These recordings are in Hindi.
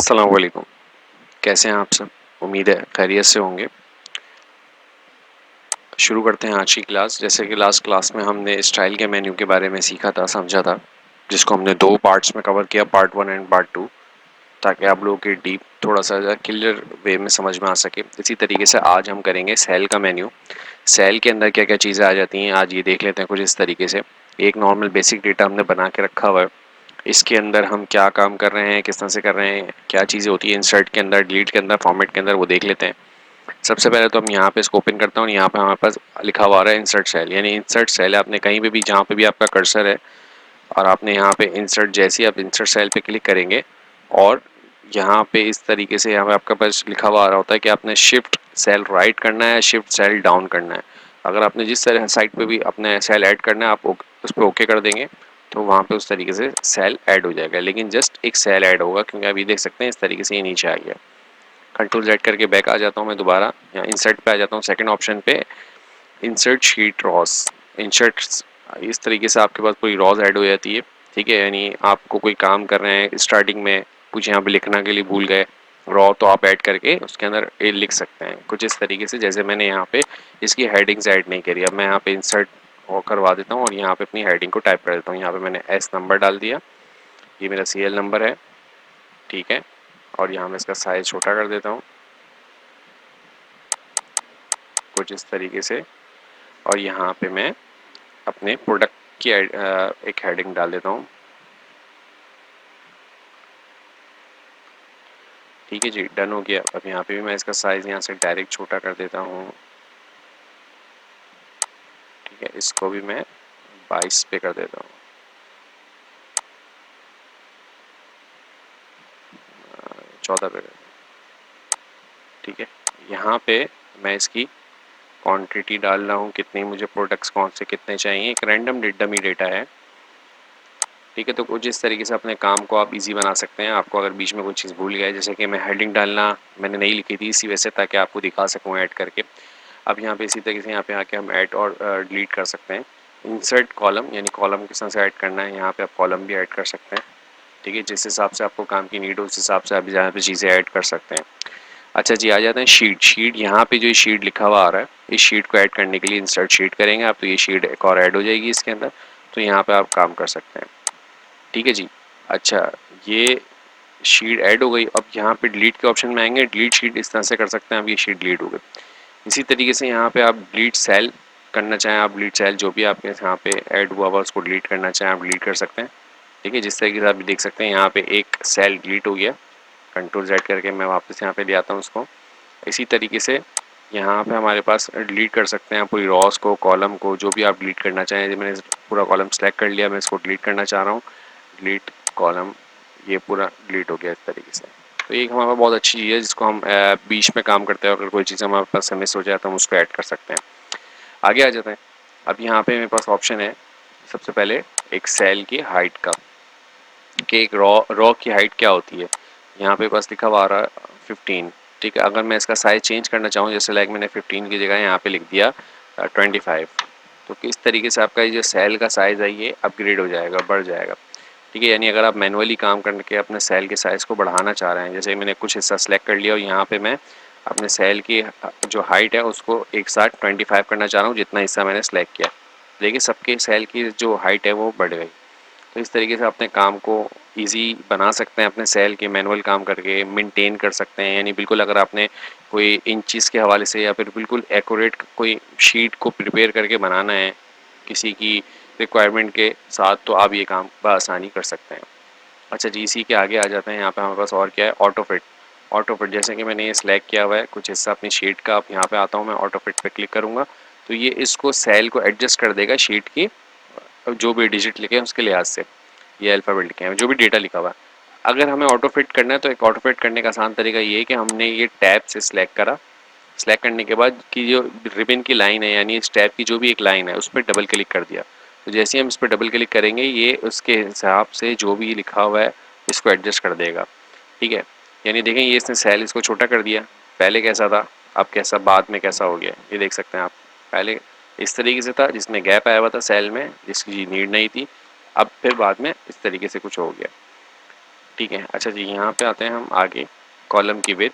अस्सलाम वालेकुम। कैसे हैं आप सब? उम्मीद है खैरियत से होंगे। शुरू करते हैं आज की क्लास। जैसे कि लास्ट क्लास में हमने स्टाइल के मेन्यू के बारे में सीखा था, समझा था, जिसको हमने दो पार्ट्स में कवर किया, पार्ट 1 एंड पार्ट 2, ताकि आप लोगों की डीप थोड़ा सा क्लियर वे में समझ में आ सके। इसी तरीके से आज हम करेंगे सेल का मेन्यू। सेल के अंदर क्या क्या चीज़ें आ जाती हैं आज ये देख लेते हैं कुछ इस तरीके से। एक नॉर्मल बेसिक डेटा हमने बना के रखा हुआ है, इसके अंदर हम क्या काम कर रहे हैं, किस तरह से कर रहे हैं, क्या चीज़ें होती है इंसर्ट के अंदर, डिलीट के अंदर, फॉर्मेट के अंदर, वो देख लेते हैं। सबसे पहले तो हम यहाँ पे इसको ओपन करता हूँ। यहाँ पे हमारे पास लिखा हुआ आ रहा है इंसर्ट सेल, यानी इंसर्ट सेल है। आपने कहीं पे भी जहाँ पे भी आपका कर्सर है और आपने यहाँ पे इंसर्ट, जैसे ही आप इंसर्ट सेल पे क्लिक करेंगे और यहाँ पे इस तरीके से यहाँ पे आपका पास लिखा हुआ आ रहा होता है कि आपने शिफ्ट सेल राइट करना है, शिफ्ट सेल डाउन करना है। अगर आपने जिस तरह साइड पे भी अपने सेल ऐड करना है, आप उस पर ओके कर देंगे तो वहाँ पे उस तरीके से सेल ऐड हो जाएगा। लेकिन जस्ट एक सेल ऐड होगा, क्योंकि अभी देख सकते हैं इस तरीके से ये नीचे आ गया। कंट्रोल जेड करके बैक आ जाता हूँ मैं दोबारा, या इंसर्ट पे आ जाता हूँ, सेकंड ऑप्शन पे इंसर्ट शीट रॉस। इंसर्ट इस तरीके से आपके पास पूरी रॉस ऐड हो जाती है, ठीक है। यानी आपको कोई काम कर रहे हैं, स्टार्टिंग में कुछ यहाँ पे लिखना के लिए भूल गए रॉ, तो आप ऐड करके उसके अंदर ये लिख सकते हैं कुछ इस तरीके से। जैसे मैंने यहाँ पे इसकी हेडिंग्स ऐड नहीं करी, अब मैं यहाँ पे इंसर्ट करवा देता हूँ और यहाँ पे अपनी हेडिंग को टाइप कर देता हूँ। यहाँ पे मैंने एस नंबर डाल दिया, ये मेरा सीएल नंबर है, ठीक है। और यहाँ मैं इसका साइज छोटा कर देता हूँ कुछ इस तरीके से। और यहाँ पे मैं अपने प्रोडक्ट की एक हेडिंग डाल देता हूँ, ठीक है जी, डन हो गया। अब यहाँ पे भी मैं इसका साइज यहाँ से डायरेक्ट छोटा कर देता हूँ, ठीक है। इसको भी मैं 22 पे कर देता हूँ, 14 पे कर देता हूँ, ठीक है। यहाँ पे मैं इसकी क्वांटिटी डाल रहा हूँ, कितनी मुझे प्रोडक्ट्स कौन से कितने चाहिए। एक रैंडम डमी डेटा है, ठीक है। तो कुछ इस तरीके से अपने काम को आप इजी बना सकते हैं। आपको अगर बीच में कोई चीज़ भूल गया है, जैसे कि मैं हेडिंग डालना मैंने नहीं लिखी थी इसी वजह से, ताकि आपको दिखा सकूँ ऐड करके। अब यहाँ पे इसी तरीके से यहाँ पे आके हम ऐड और डिलीट कर सकते हैं। इंसर्ट कॉलम, यानी कॉलम किस तरह से ऐड करना है, यहाँ पे आप कॉलम भी ऐड कर सकते हैं, ठीक है। जिस हिसाब से आपको काम की नीड हो उस हिसाब से आप यहाँ पे चीज़ें ऐड कर सकते हैं। अच्छा जी, आ जाते हैं शीट। शीट यहाँ पे जो शीट लिखा हुआ आ रहा है, इस शीट को ऐड करने के लिए इंसर्ट शीट करेंगे आप, तो ये शीट एक और ऐड हो जाएगी इसके अंदर, तो यहाँ पे आप काम कर सकते हैं, ठीक है जी। अच्छा, ये शीट ऐड हो गई। अब यहाँ पे डिलीट के ऑप्शन में आएंगे, डिलीट शीट इस तरह से कर सकते हैं। अब ये शीट डिलीट हो गई। इसी तरीके से यहाँ पे आप डिलीट सेल करना चाहें, आप डिलीट सेल जो भी आपके यहाँ पे ऐड हुआ हुआ उसको डिलीट करना चाहें, आप डिलीट कर सकते हैं, ठीक है। जिस तरीके से आप देख सकते हैं यहाँ पे एक सेल डिलीट हो गया। कंट्रोल जेड करके मैं वापस यहाँ पे ले आता हूँ उसको। इसी तरीके से यहाँ पे हमारे पास डिलीट कर सकते हैं पूरी रॉस को, कॉलम को, जो भी आप डिलीट करना चाहें। मैंने पूरा कॉलम सेलेक्ट कर लिया, मैं इसको डिलीट करना चाह रहा हूँ, डिलीट कॉलम, ये पूरा डिलीट हो गया इस तरीके से। तो एक हमारे पास बहुत अच्छी चीज़ है जिसको हम बीच में काम करते हैं, अगर कोई चीज़ हमारे पास से मिस हो जाए तो हम उसको ऐड कर सकते हैं। आगे आ जाते हैं। अब यहाँ पे मेरे पास ऑप्शन है सबसे पहले एक सेल की हाइट का, कि एक रॉ की हाइट क्या होती है। यहाँ पे बस लिखा हुआ आ रहा है 15, ठीक है। अगर मैं इसका साइज चेंज करना चाहूँ, जैसे लाइक मैंने 15 की जगह यहाँ पे लिख दिया 25, तो किस तरीके से आपका ये जो सेल का साइज़ है ये अपग्रेड हो जाएगा, बढ़ जाएगा, ठीक है। यानी अगर आप मैनुअली काम करके अपने सेल के साइज़ को बढ़ाना चाह रहे हैं, जैसे मैंने कुछ हिस्सा सेलेक्ट कर लिया और यहाँ पे मैं अपने सेल की जो हाइट है उसको एक साथ 25 करना चाह रहा हूँ, जितना हिस्सा मैंने सेलेक्ट किया। देखिए सबके सेल की जो हाइट है वो बढ़ गई। तो इस तरीके से अपने काम को इजी बना सकते हैं, अपने सेल के मैनुअल काम करके मेंटेन कर सकते हैं। यानी बिल्कुल अगर आपने कोई इंचेस के हवाले से या फिर बिल्कुल एक्यूरेट कोई शीट को प्रिपेयर करके बनाना है किसी की रिक्वायरमेंट के साथ, तो आप ये काम बआसानी कर सकते हैं। अच्छा जी, इसी के आगे आ जाते हैं। यहाँ पे हमारे पास और क्या है, ऑटो फिट। ऑटो फिट जैसे कि मैंने ये सिलेक्ट किया हुआ है कुछ हिस्सा अपनी शीट का, अब यहाँ पे आता हूँ मैं ऑटो फिट पे क्लिक करूँगा तो ये इसको सेल को एडजस्ट कर देगा शीट की जो भी डिजिट लिखे हैं उसके लिहाज से, ये अल्फ़ाबेट लिखे हैं, जो भी डेटा लिखा हुआ है। अगर हमें ऑटो फिट करना है तो एक ऑटो फिट करने का आसान तरीका ये है कि हमने ये टैब से सिलेक्ट करा, सिलेक्ट करने के बाद की जो रिबन की लाइन है, यानी इस टैब की जो भी एक लाइन है उस पर डबल क्लिक कर दिया, तो जैसे ही हम इस पर डबल क्लिक करेंगे ये उसके हिसाब से जो भी लिखा हुआ है इसको एडजस्ट कर देगा, ठीक है। यानी देखें ये इसने सेल इसको छोटा कर दिया, पहले कैसा था अब कैसा, बाद में कैसा हो गया, ये देख सकते हैं आप। पहले इस तरीके से था जिसमें गैप आया हुआ था सेल में, जिसकी नीड नहीं थी, अब फिर बाद में इस तरीके से कुछ हो गया। ठीक है। अच्छा जी, यहाँ पे आते हैं हम आगे कॉलम की विड्थ,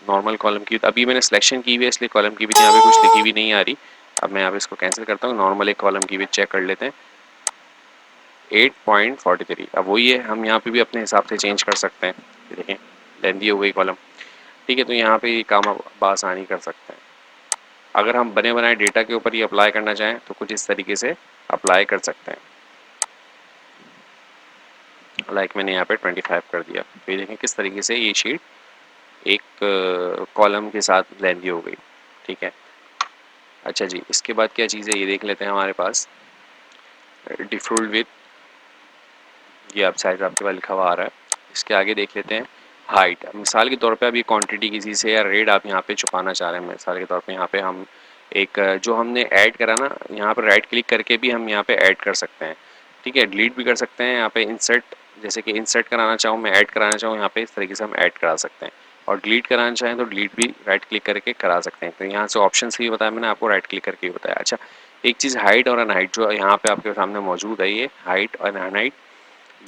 नॉर्मल कॉलम की। अभी मैंने सिलेक्शन की हुई है इसलिए कॉलम की विड्थ यहाँ पे कुछ लिखी हुई नहीं आ रही। अब मैं यहाँ पे इसको कैंसिल करता हूँ, नॉर्मल एक कॉलम की विड्थ चेक कर लेते हैं 8.43। अब वही है, हम यहाँ पे भी अपने हिसाब से चेंज कर सकते हैं। ये देखें लेंदी हो गई कॉलम। ठीक है, तो यहाँ पे ये काम आप आसानी कर सकते हैं। अगर हम बने बनाए डेटा के ऊपर ही अप्लाई करना चाहें तो कुछ इस तरीके से अप्लाई कर सकते हैं। लाइक मैंने यहाँ पे 25 कर दिया, तो ये देखें किस तरीके से ये शीट एक कॉलम के साथ लेंदी हो गई। ठीक है। अच्छा जी, इसके बाद क्या चीज़ है ये देख लेते हैं। हमारे पास डिफॉल्ट विथ, ये आप साइज आपके पास लिखा हुआ आ रहा है। इसके आगे देख लेते हैं हाइट। मिसाल के तौर पे अब ये क्वांटिटी किसी से या रेट आप यहाँ पे छुपाना चाह रहे हैं। मिसाल के तौर पे यहाँ पे हम एक जो हमने ऐड करा ना, यहाँ पर राइट क्लिक करके भी हम यहाँ पे ऐड कर सकते हैं। ठीक है, डिलीट भी कर सकते हैं। यहाँ पे इंसर्ट, जैसे कि इंसर्ट कराना चाहूँ मैं, ऐड कराना चाहूँ, यहाँ पे इस तरीके से हम ऐड करा सकते हैं। और डिलीट कराना चाहें तो डिलीट भी राइट क्लिक करके करा सकते हैं। तो यहाँ से ऑप्शन भी बताया मैंने आपको, राइट क्लिक करके भी बताया। अच्छा, एक चीज़ हाइट और अनहाइट जो यहाँ पे आपके सामने मौजूद है, ये हाइट और अनहाइट,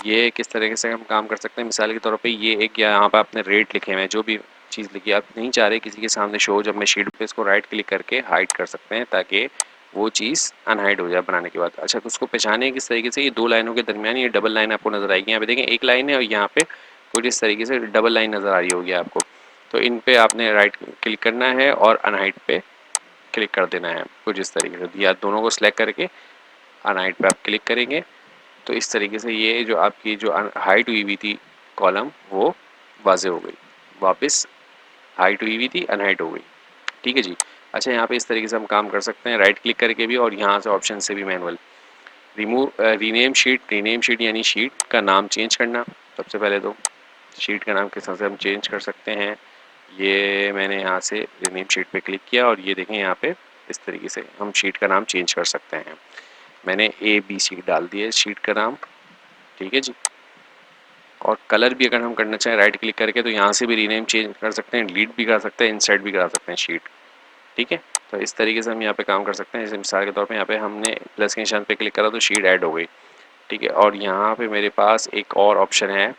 ये किस तरीके से हम काम कर सकते हैं। मिसाल के तौर पे ये एक, या यहाँ पे आपने रेट लिखे हुए हैं, जो भी चीज़ लिखी आप नहीं चाह रहे किसी के सामने शो, जब मैं शीट पे इसको राइट क्लिक करके हाइड कर सकते हैं ताकि वो चीज़ अनहाइड हो जाए बनाने के बाद। अच्छा, तो उसको पहचाने किस तरीके से, ये दो लाइनों के दरमियान ये डबल लाइन आपको नजर आएगी। यहाँ पे देखें एक लाइन है और यहाँ पे कुछ इस तरीके से डबल लाइन नजर आ रही होगी आपको। तो इन पे आपने राइट क्लिक करना है और अनहाइड पे क्लिक कर देना है कुछ इस तरीके से। या दोनों को सिलेक्ट करके अनहाइड पे आप क्लिक करेंगे तो इस तरीके से ये जो आपकी जो हाइट हुई हुई थी कॉलम, वो वाजे हो गई, वापस हाइट हुई हुई थी अनहाइट हो गई। ठीक है जी। अच्छा, यहाँ पे इस तरीके से हम काम कर सकते हैं राइट क्लिक करके भी, और यहाँ से ऑप्शन से भी manual. Remove rename sheet, rename sheet यानी शीट का नाम चेंज करना। सबसे पहले तो शीट का नाम किस तरह से हम चेंज कर सकते हैं, ये मैंने यहाँ से रीनेम शीट पे क्लिक किया और ये देखें यहाँ पे इस तरीके से हम शीट का नाम चेंज कर सकते हैं। मैंने ABC डाल दिया शीट का नाम। ठीक है जी। और कलर भी अगर हम करना चाहें राइट क्लिक करके तो यहाँ से भी रीनेम चेंज कर सकते हैं, डिलीट भी कर सकते हैं, इंसर्ट भी करा सकते हैं शीट। ठीक है, तो इस तरीके से हम यहाँ पे काम कर सकते हैं। जैसे मिसाल के तौर पे यहाँ पे हमने प्लस के निशान पे क्लिक करा तो शीट ऐड हो गई। ठीक है, और यहाँ पे मेरे पास एक और ऑप्शन है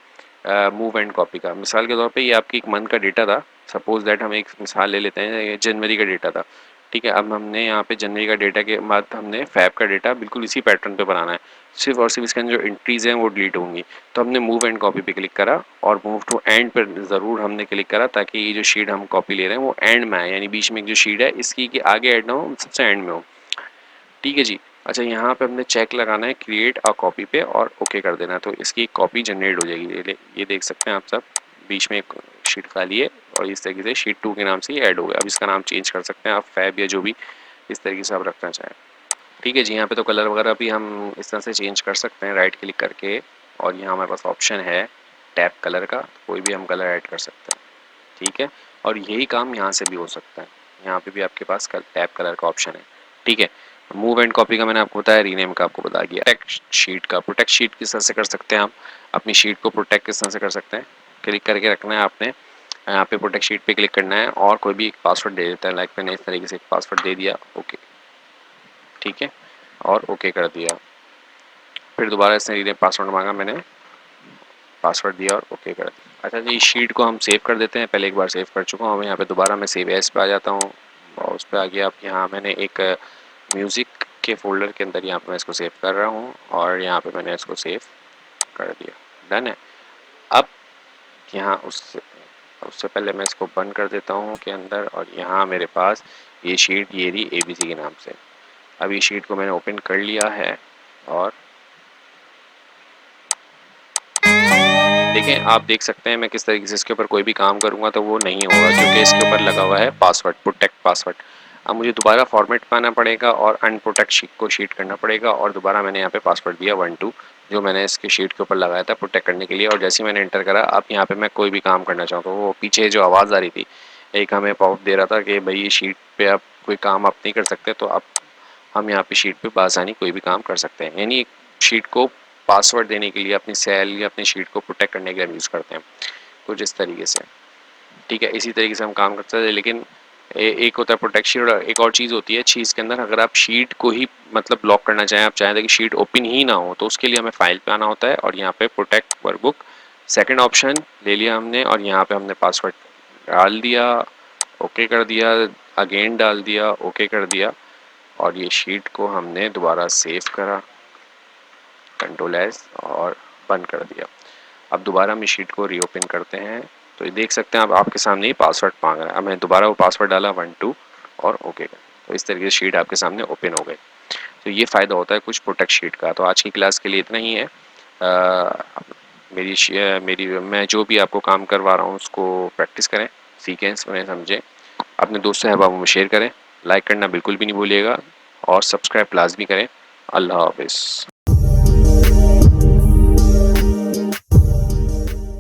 मूव एंड कॉपी का। मिसाल के तौर पे ये आपकी एक मंथ का डेटा था, सपोज दैट हम एक मिसाल ले लेते हैं, ये जनवरी का डेटा था। ठीक है, अब हमने यहाँ पे जनवरी का डेटा के बाद हमने फैब का डेटा बिल्कुल इसी पैटर्न पे बनाना है। सिर्फ और सिर्फ इसके अंदर जो एंट्रीज हैं वो डिलीट होंगी। तो हमने मूव एंड कॉपी पे क्लिक करा और मूव टू एंड पर ज़रूर हमने क्लिक करा ताकि ये जो शीट हम कॉपी ले रहे हैं वो एंड में आए, यानी बीच में एक जो शीट है इसकी कि आगे ऐड ना हो, सबसे एंड में हो। ठीक है जी। अच्छा, यहाँ पे हमने चेक लगाना है क्रिएट अ कॉपी पे और ओके कर देना है, तो इसकी कॉपी जनरेट हो जाएगी। ये देख सकते हैं आप सब, बीच में एक शीट खाली है और इस तरीके से शीट 2 के नाम से ये ऐड हो गया। अब इसका नाम चेंज कर सकते हैं आप, फैब या जो भी इस तरीके से आप रखना चाहें। ठीक है जी, यहाँ पे तो कलर वगैरह भी हम इस तरह से चेंज कर सकते हैं राइट क्लिक करके, और यहाँ हमारे पास ऑप्शन है टैप कलर का, कोई भी हम कलर ऐड कर सकते हैं। ठीक है, और यही काम यहाँ से भी हो सकता है, यहाँ पे भी आपके पास टैप कलर का ऑप्शन है। ठीक है, मूव एंड कॉपी का मैंने आपको बताया, रीनेम का आपको बता दिया। प्रोटेक्ट शीट का, प्रोटेक्ट शीट किस तरह से कर सकते हैं आप, अपनी शीट को प्रोटेक्ट किस तरह से कर सकते हैं, क्लिक करके रखना है आपने, यहाँ पे प्रोटेक्ट शीट पे क्लिक करना है और कोई भी एक पासवर्ड दे देता है। लाइक मैंने इस तरीके से एक पासवर्ड दे दिया, ओके। ठीक है, और ओके कर दिया। फिर दोबारा इसने रीनेम पासवर्ड मांगा, मैंने पासवर्ड दिया और ओके कर दिया। अच्छा जी, शीट को हम सेव कर देते हैं, पहले एक बार सेव कर चुका हूँ। यहाँ पे दोबारा मैं सेव एज पे आ जाता हूँ और उस पर आ गया। अब यहाँ मैंने एक म्यूज़िक के फोल्डर के अंदर यहाँ पे मैं इसको सेव कर रहा हूँ और यहाँ पे मैंने इसको सेव कर दिया, डन है। अब यहाँ उससे उससे पहले मैं इसको बंद कर देता हूँ के अंदर, और यहाँ मेरे पास ये शीट ये रही ABC के नाम से। अब ये शीट को मैंने ओपन कर लिया है और देखें, आप देख सकते हैं मैं किस तरीके से इसके ऊपर कोई भी काम करूंगा तो वो नहीं होगा क्योंकि इसके ऊपर लगा हुआ है पासवर्ड, प्रोटेक्ट पासवर्ड। अब मुझे दोबारा फॉर्मेट पाना पड़ेगा और अनप्रोटेक्ट शीट को शीट करना पड़ेगा, और दोबारा मैंने यहाँ पे पासवर्ड दिया 12 जो मैंने इसके शीट के ऊपर लगाया था प्रोटेक्ट करने के लिए। और जैसे ही मैंने एंटर करा, अब यहाँ पे मैं कोई भी काम करना चाहूँ तो वो पीछे जो आवाज़ आ रही थी, एक हमें पॉप दे रहा था कि भाई ये शीट पे आप कोई काम आप नहीं कर सकते, तो अब हम यहाँ पे शीट पे बासानी कोई भी काम कर सकते हैं। यानी शीट को पासवर्ड देने के लिए, अपनी सेल या अपनी शीट को प्रोटेक्ट करने के लिए हम यूज़ करते हैं कुछ इस तरीके से। ठीक है, इसी तरीके से हम काम कर सकते हैं। लेकिन एक होता है प्रोटेक्ट शीट और एक और चीज़ होती है चीज़ के अंदर, अगर आप शीट को ही मतलब ब्लॉक करना चाहें, आप चाहते हैं कि शीट ओपन ही ना हो, तो उसके लिए हमें फाइल पे आना होता है और यहाँ पे प्रोटेक्ट वर्कबुक सेकंड ऑप्शन ले लिया हमने और यहाँ पे हमने पासवर्ड डाल दिया, ओके कर दिया, अगेन डाल दिया, ओके कर दिया और ये शीट को हमने दोबारा सेव करा, कंट्रोल एस और बंद कर दिया। अब दोबारा हम इस शीट को रीओपन करते हैं तो ये देख सकते हैं अब आपके सामने ही पासवर्ड मांग रहा है। अब मैं दोबारा वो पासवर्ड डाला 12 और ओके कर, तो इस तरीके से शीट आपके सामने ओपन हो गई। तो ये फ़ायदा होता है कुछ प्रोटेक्ट शीट का। तो आज की क्लास के लिए इतना ही है। मेरी मैं जो भी आपको काम करवा रहा हूँ उसको प्रैक्टिस करें, सीखें, सुनें, समझें, अपने दोस्तों अहबाबों में शेयर करें, लाइक करना बिल्कुल भी नहीं भूलिएगा और सब्सक्राइब लाजमी करें। अल्लाह हाफिज़।